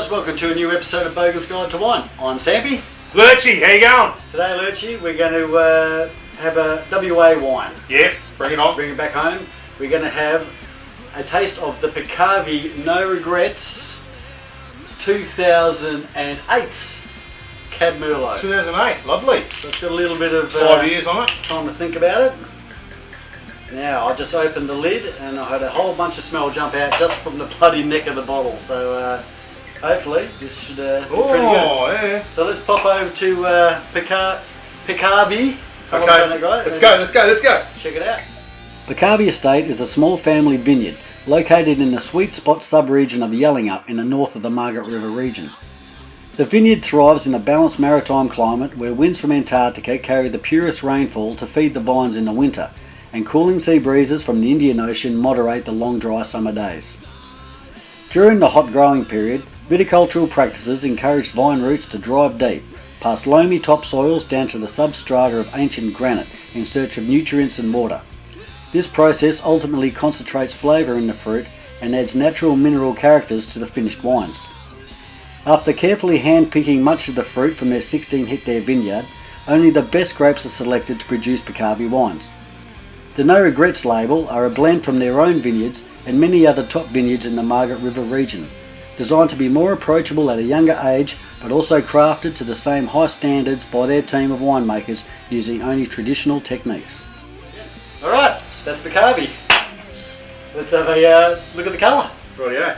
guys, welcome to a new episode of Bogan'S Guide to Wine. I'm Sampy. Lurchy, how you going? Today, Lurchy, we're going to have a WA wine. Yeah, bring it on. Bring it back home. We're going to have a taste of the Peccavi No Regrets 2008 Cab Merlot. 2008, lovely. So it's got a little bit of 5 years on it. Time to think about it. Now, I just opened the lid and I had a whole bunch of smell jump out just from the bloody neck of the bottle. So hopefully this should be pretty good. Yeah. So let's pop over to Peccavi. Okay, let's go. Check it out. Peccavi Estate is a small family vineyard located in the Sweet Spot sub-region of Yallingup in the north of the Margaret River region. The vineyard thrives in a balanced maritime climate where winds from Antarctica carry the purest rainfall to feed the vines in the winter, and cooling sea breezes from the Indian Ocean moderate the long dry summer days. During the hot growing period, viticultural practices encouraged vine roots to drive deep, past loamy topsoils down to the substrata of ancient granite in search of nutrients and water. This process ultimately concentrates flavour in the fruit and adds natural mineral characters to the finished wines. After carefully hand-picking much of the fruit from their 16-hectare vineyard, only the best grapes are selected to produce Peccavi wines. The No Regrets label are a blend from their own vineyards and many other top vineyards in the Margaret River region, designed to be more approachable at a younger age but also crafted to the same high standards by their team of winemakers using only traditional techniques. Alright, that's Peccavi. Let's have a look at the colour. Rightio.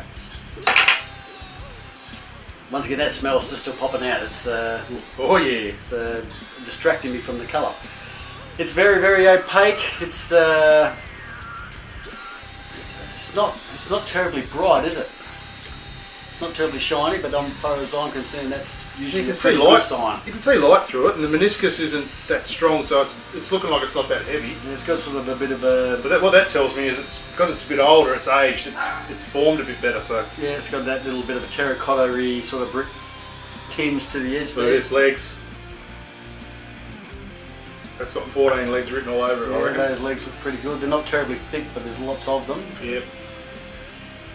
Once again, that smell's just still popping out. It's Oh yeah. It's distracting me from the colour. It's very, very opaque. It's not terribly bright, is it? It's not terribly shiny, but as far as I'm concerned, that's usually a pretty good sign. You can see light through it, and the meniscus isn't that strong, so it's looking like it's not that heavy. And it's got sort of a bit of a... But what that tells me is it's because it's a bit older, it's aged, it's formed a bit better. So yeah, it's got that little bit of a terracotta-y sort of brick tinge to the edge. So there. there's legs. That's got 14 legs written all over it, I reckon. Those legs look pretty good. They're not terribly thick, but there's lots of them. Yep.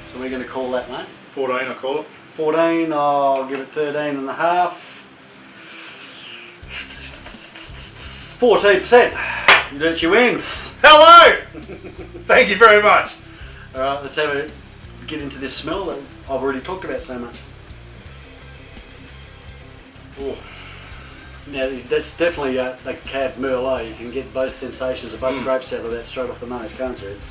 So we're going to call that, mate. 14, I call it. 14, I'll give it 13 and a half. 14%. Lurchy wins. Hello! Thank you very much. Alright, let's get into this smell that I've already talked about so much. Oh. Now, that's definitely a Cab Merlot. You can get both sensations of both grapes out of that straight off the nose, can't you? It's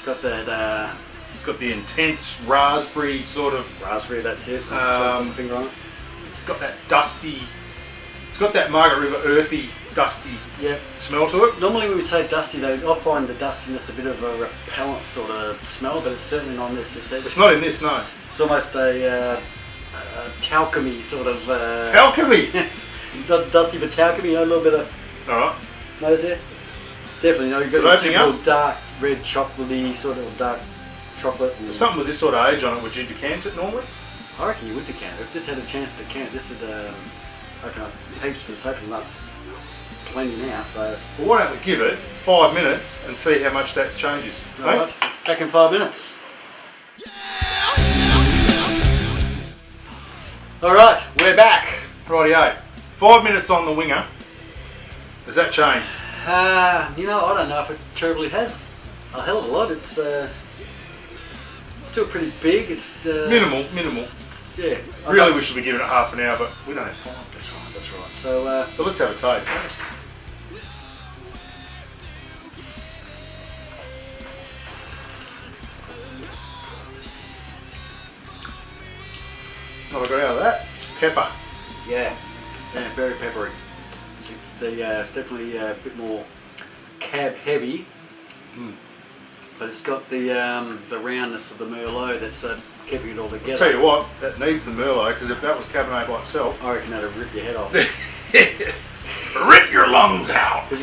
got that... It's got the intense raspberry sort of... Raspberry, that's it. That's the finger on it. It's got that dusty... It's got that Margaret River earthy, dusty smell to it. Normally when we say dusty though, I find the dustiness a bit of a repellent sort of smell, but it's certainly not in this. It's not in this, no. It's almost a talcum-y sort of... Talcum-y? Yes. Dusty but talcum-y, a little bit of... Alright. Nose there? Definitely, you've got a typical dark red chocolatey sort of dark chocolate. So something with this sort of age on it, would you decant it normally? I reckon you would decant it. If this had a chance to decant, this would open up heaps, but it's opening up plenty now, so... Well, why don't we give it 5 minutes and see how much that changes. Alright, back in 5 minutes. Alright, we're back. Rightio. 5 minutes on the winger. Has that changed? You know, I don't know if it terribly has a hell of a lot. It's still pretty big. It's minimal. It's, yeah. Really, we should be giving it half an hour, but we don't have time. That's right. So let's have a taste. What have I got out of that? Pepper. Yeah, very peppery. It's definitely a bit more cab heavy, but it's got the roundness of the Merlot that's keeping it all together. I'll tell you what, that needs the Merlot, because if that was Cabernet by itself, I reckon that'd rip your head off. Rip your lungs out. Because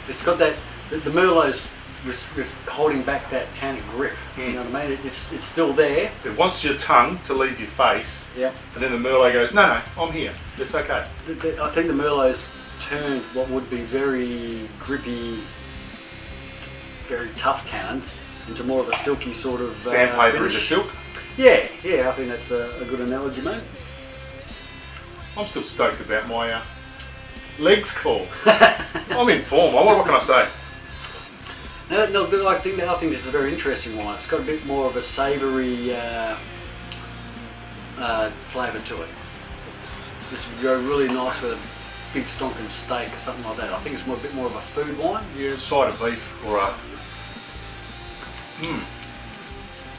it's got that the Merlot's holding back that tannic grip. You know what I mean? It's still there. It wants your tongue to leave your face. Yeah. And then the Merlot goes, no, I'm here. It's okay. I think the Merlot's turned what would be very grippy, very tough tannins into more of a silky sort of Sandpaper finish. into silk. Yeah, I think that's a good analogy, mate. I'm still stoked about my legs call. I'm in form. What can I say? No, I think this is a very interesting one. It's got a bit more of a savoury flavour to it. This would go really nice with a big stonking steak or something like that. I think it's a bit more of a food wine. Yeah, side of beef or a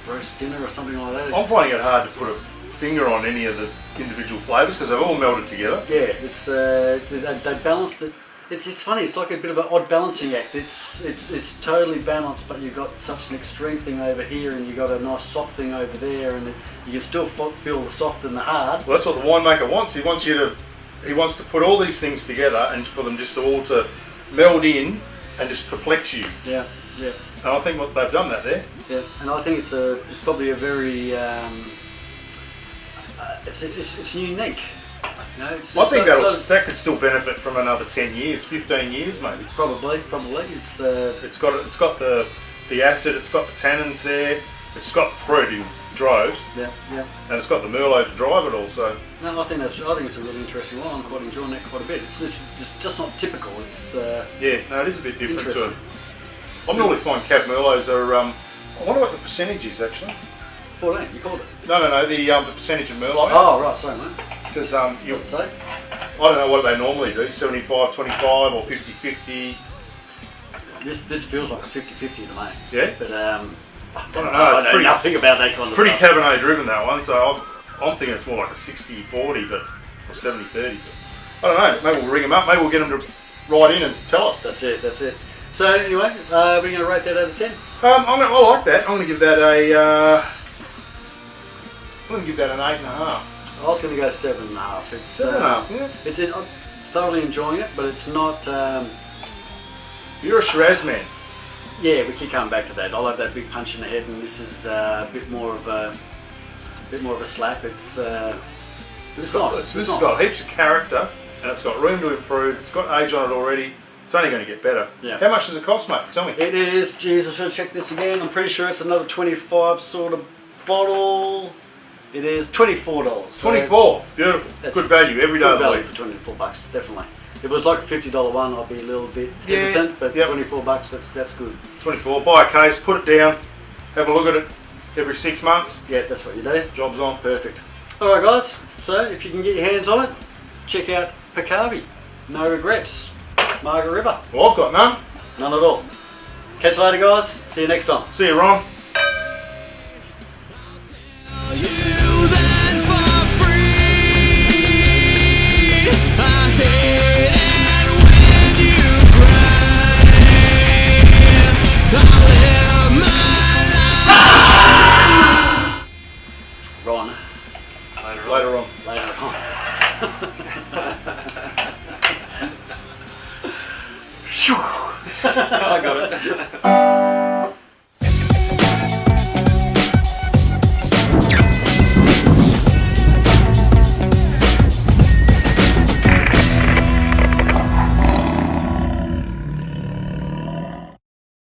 roast dinner or something like that. I'm finding it hard to put a finger on any of the individual flavours because they've all melded together. Yeah, they balanced it. It's funny. It's like a bit of an odd balancing act. It's totally balanced, but you've got such an extreme thing over here, and you've got a nice soft thing over there, and you can still feel the soft and the hard. Well, that's what the winemaker wants. He wants to put all these things together and for them just all to meld in and just perplex you. Yeah. And I think they've done that there. Yeah, and I think it's probably a very it's unique. You know, I think that could still benefit from another 10 years, 15 years maybe. Probably. It's got the acid, it's got the tannins there, it's got the fruit in droves. Yeah. And it's got the Merlot to drive it also. No, I think it's a really interesting one. I'm quite enjoying that quite a bit. It's just not typical. It's it is a bit different to it. I normally find Cab Merlots are. I wonder what the percentage is actually. 14. You called it. No, the percentage of Merlot. Oh right, sorry mate. Because What's it say? I don't know what they normally do. 75-25 or 50-50. This feels like a 50-50 to me. Yeah. But I don't know. I know nothing about that kind of It's pretty stuff. Cabernet driven that one, so I'm thinking it's more like a 60-40, or 70-30. But I don't know. Maybe we'll ring them up. Maybe we'll get them to write in and tell us. That's it. So anyway, we're going to rate that out of 10. I like that. I'm going to give that an 8.5. I was going to go 7.5. It's 7.5. Yeah. I'm thoroughly enjoying it, but it's not. You're a Shiraz man. Yeah, we keep coming back to that. I like that big punch in the head, and this is a bit more of a slap. It's nice. This has got heaps of character, and it's got room to improve. It's got age on it already. It's only going to get better. Yeah. How much does it cost, mate? Tell me. It is. Geez, I should check this again. I'm pretty sure it's another 25 sort of bottle. It is $24. So 24. Beautiful. Good value every day of the value week. for $24, definitely. If it was like a $50 one, I'd be a little bit hesitant, but $24, that's good. 24. Buy a case, put it down, have a look at it every 6 months. Yeah, that's what you do. Job's on. Perfect. All right, guys. So if you can get your hands on it, check out Peccavi. No regrets. Margaret River. Well, I've got none. None at all. Catch you later, guys. See you next time. See you, Ron. Ron. Later on. Later on. I got it.